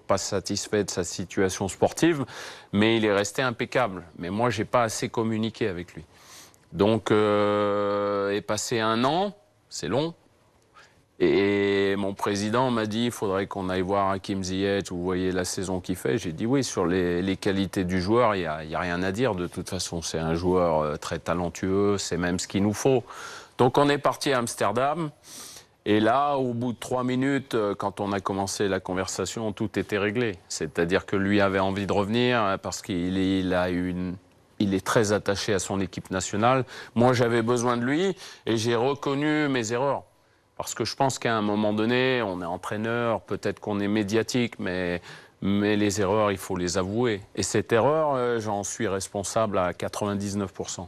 pas satisfait de sa situation sportive, mais il est resté impeccable. Mais moi, j'ai pas assez communiqué avec lui. Donc, est passé 1 an, c'est long. Et mon président m'a dit, il faudrait qu'on aille voir Hakim Ziyech, vous voyez la saison qu'il fait. J'ai dit oui, sur les qualités du joueur, il y a rien à dire. De toute façon, c'est un joueur très talentueux, c'est même ce qu'il nous faut. Donc on est parti à Amsterdam. Et là, au bout de 3 minutes, quand on a commencé la conversation, tout était réglé. C'est-à-dire que lui avait envie de revenir parce qu'il est très attaché à son équipe nationale. Moi, j'avais besoin de lui et j'ai reconnu mes erreurs. Parce que je pense qu'à un moment donné, on est entraîneur, peut-être qu'on est médiatique, mais les erreurs, il faut les avouer. Et cette erreur, j'en suis responsable à 99%.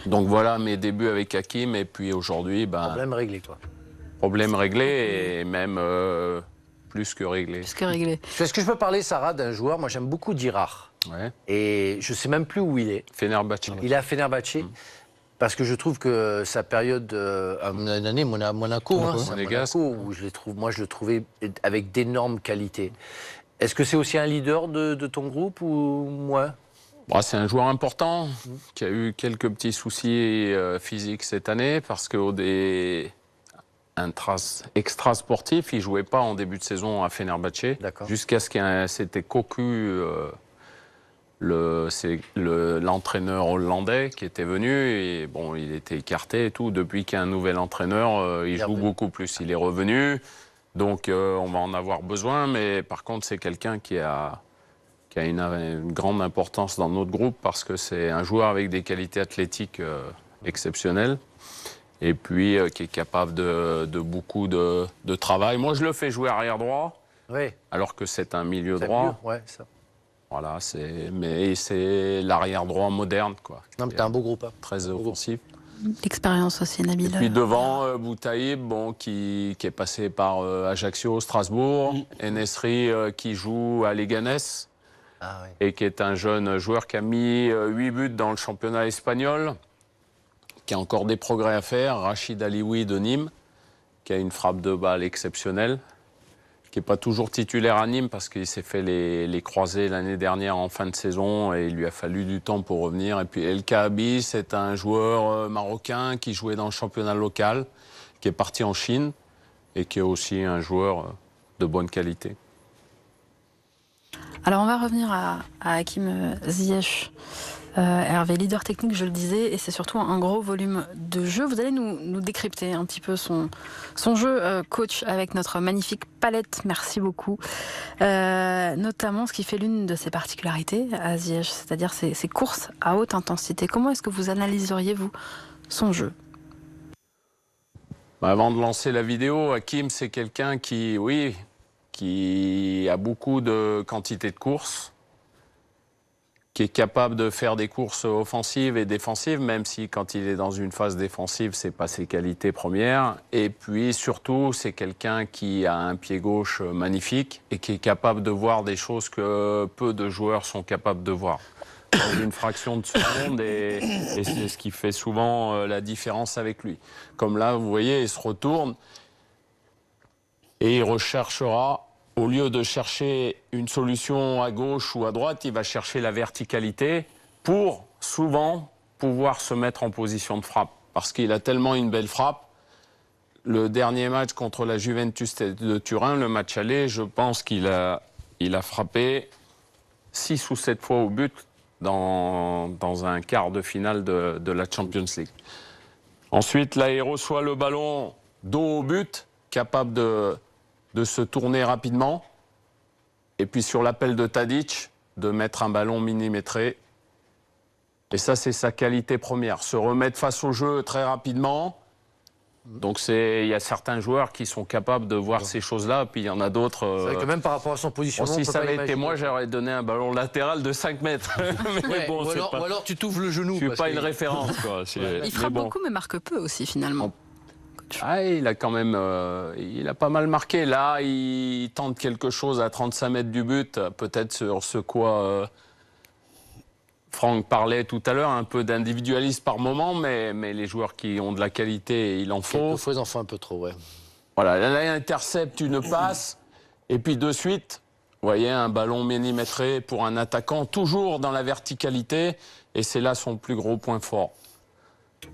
Donc voilà mes débuts avec Hakim, et puis aujourd'hui... Problème réglé, quoi. Problème réglé, et même plus que réglé. Plus que réglé. Est-ce que je peux parler, Sarah, d'un joueur? Moi, j'aime beaucoup Dirar. Ouais. Et je ne sais même plus où il est. Fenerbahçe. Il est à Fenerbahçe. Parce que je trouve que sa période une année Monaco, où je le trouvais avec d'énormes qualités. Est-ce que c'est aussi un leader de ton groupe ou moi? Bon, c'est un joueur important qui a eu quelques petits soucis physiques cette année parce que extra sportif, il jouait pas en début de saison à Fenerbahçe jusqu'à ce qu'il s'était cocu. C'est l'entraîneur hollandais qui était venu et bon, il était écarté et tout. Depuis qu'il y a un nouvel entraîneur, il joue beaucoup plus. Il est revenu, donc on va en avoir besoin. Mais par contre, c'est quelqu'un qui a une grande importance dans notre groupe parce que c'est un joueur avec des qualités athlétiques exceptionnelles et puis qui est capable de beaucoup de travail. Moi, je le fais jouer arrière droit, alors que c'est un milieu droit. Voilà, mais c'est l'arrière droit moderne, quoi. Non, mais t'as un beau groupe. Très offensif. L'expérience aussi, Nabil. Et puis devant, Boutaïb, qui est passé par Ajaccio, Strasbourg. Enesri, qui joue à Leganés. Et qui est un jeune joueur qui a mis 8 buts dans le championnat espagnol. Qui a encore des progrès à faire. Rachid Alioui de Nîmes, qui a une frappe de balle exceptionnelle. Qui n'est pas toujours titulaire à Nîmes parce qu'il s'est fait les croisés l'année dernière en fin de saison et il lui a fallu du temps pour revenir. Et puis El Kaabi, c'est un joueur marocain qui jouait dans le championnat local, qui est parti en Chine et qui est aussi un joueur de bonne qualité. Alors on va revenir à Hakim Ziyech. Hervé, leader technique, je le disais, et c'est surtout un gros volume de jeu. Vous allez nous décrypter un petit peu son jeu, coach, avec notre magnifique palette, merci beaucoup. Notamment ce qui fait l'une de ses particularités à Ziyech, c'est-à-dire ses courses à haute intensité. Comment est-ce que vous analyseriez, vous, son jeu? Avant de lancer la vidéo, Hakim, c'est quelqu'un qui a beaucoup de quantité de courses, qui est capable de faire des courses offensives et défensives, même si quand il est dans une phase défensive, c'est pas ses qualités premières. Et puis surtout, c'est quelqu'un qui a un pied gauche magnifique et qui est capable de voir des choses que peu de joueurs sont capables de voir dans une fraction de seconde, et c'est ce qui fait souvent la différence avec lui. Comme là, vous voyez, il se retourne et il recherchera. Au lieu de chercher une solution à gauche ou à droite, il va chercher la verticalité pour souvent pouvoir se mettre en position de frappe. Parce qu'il a tellement une belle frappe. Le dernier match contre la Juventus de Turin, le match aller, je pense qu'il a frappé 6 ou 7 fois au but dans un quart de finale de la Champions League. Ensuite, là, il reçoit le ballon dos au but, capable de se tourner rapidement, et puis sur l'appel de Tadic, de mettre un ballon millimétré. Et ça, c'est sa qualité première, se remettre face au jeu très rapidement. Donc il y a certains joueurs qui sont capables de voir ces choses-là, puis il y en a d'autres... C'est vrai que même par rapport à son positionnement... Si ça avait été moi, j'aurais donné un ballon latéral de 5 mètres. Mais bon, ou alors tu t'ouvres le genou. Je ne suis pas une référence, quoi. Il frappe beaucoup, mais marque peu aussi, finalement. Il a quand même, il a pas mal marqué. Là, il tente quelque chose à 35 mètres du but, peut-être sur ce quoi Franck parlait tout à l'heure, un peu d'individualisme par moment, mais les joueurs qui ont de la qualité, il en faut. Quelquefois, ils en font un peu trop, ouais. Voilà, là, il intercepte une passe, et puis de suite, Vous voyez, un ballon millimétré pour un attaquant, toujours dans la verticalité, et c'est là son plus gros point fort.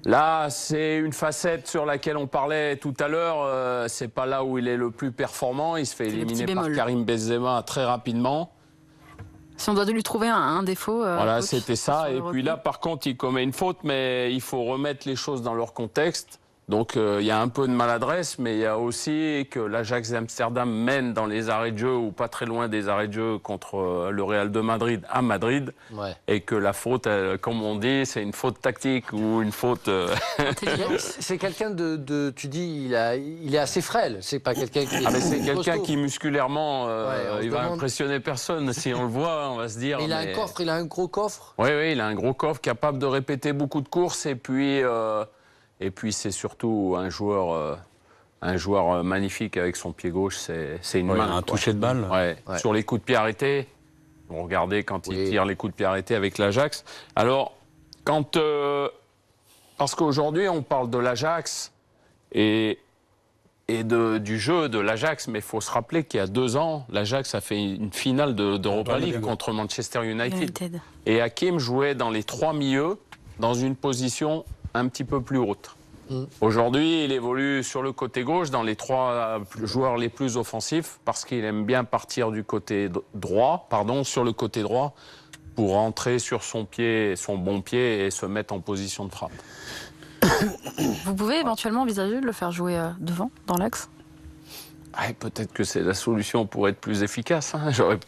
Là, c'est une facette sur laquelle on parlait tout à l'heure, c'est pas là où il est le plus performant, il se fait éliminer par Karim Benzema très rapidement. Si on doit lui trouver un défaut... voilà, c'était ça, et puis là, par contre, il commet une faute, mais il faut remettre les choses dans leur contexte. Donc il y a un peu de maladresse, mais il y a aussi que l'Ajax d'Amsterdam mène dans les arrêts de jeu ou pas très loin des arrêts de jeu contre le Real de Madrid à Madrid, et que la faute, comme on dit, c'est une faute tactique ou une faute... C'est quelqu'un tu dis, il est assez frêle, c'est pas quelqu'un qui... Ah mais c'est quelqu'un qui musculairement, il va impressionner personne. Si on le voit, on va se dire... Mais il a un coffre, il a un gros coffre. Oui, il a un gros coffre capable de répéter beaucoup de courses, et puis c'est surtout un joueur magnifique avec son pied gauche, c'est une main. Un toucher de balle. Sur les coups de pied arrêtés, vous regardez quand il tire les coups de pied arrêtés avec l'Ajax. Alors, parce qu'aujourd'hui on parle de l'Ajax et du jeu de l'Ajax, mais il faut se rappeler qu'il y a 2 ans, l'Ajax a fait une finale d'Europa League contre Manchester United. Et Hakim jouait dans les 3 milieux, dans une position un petit peu plus haute. Aujourd'hui, il évolue sur le côté gauche, dans les 3 joueurs les plus offensifs, parce qu'il aime bien partir du côté droit, sur le côté droit, pour rentrer sur son bon pied et se mettre en position de frappe. Vous pouvez éventuellement envisager de le faire jouer devant, dans l'axe ? Peut-être que c'est la solution pour être plus efficace. J'aurais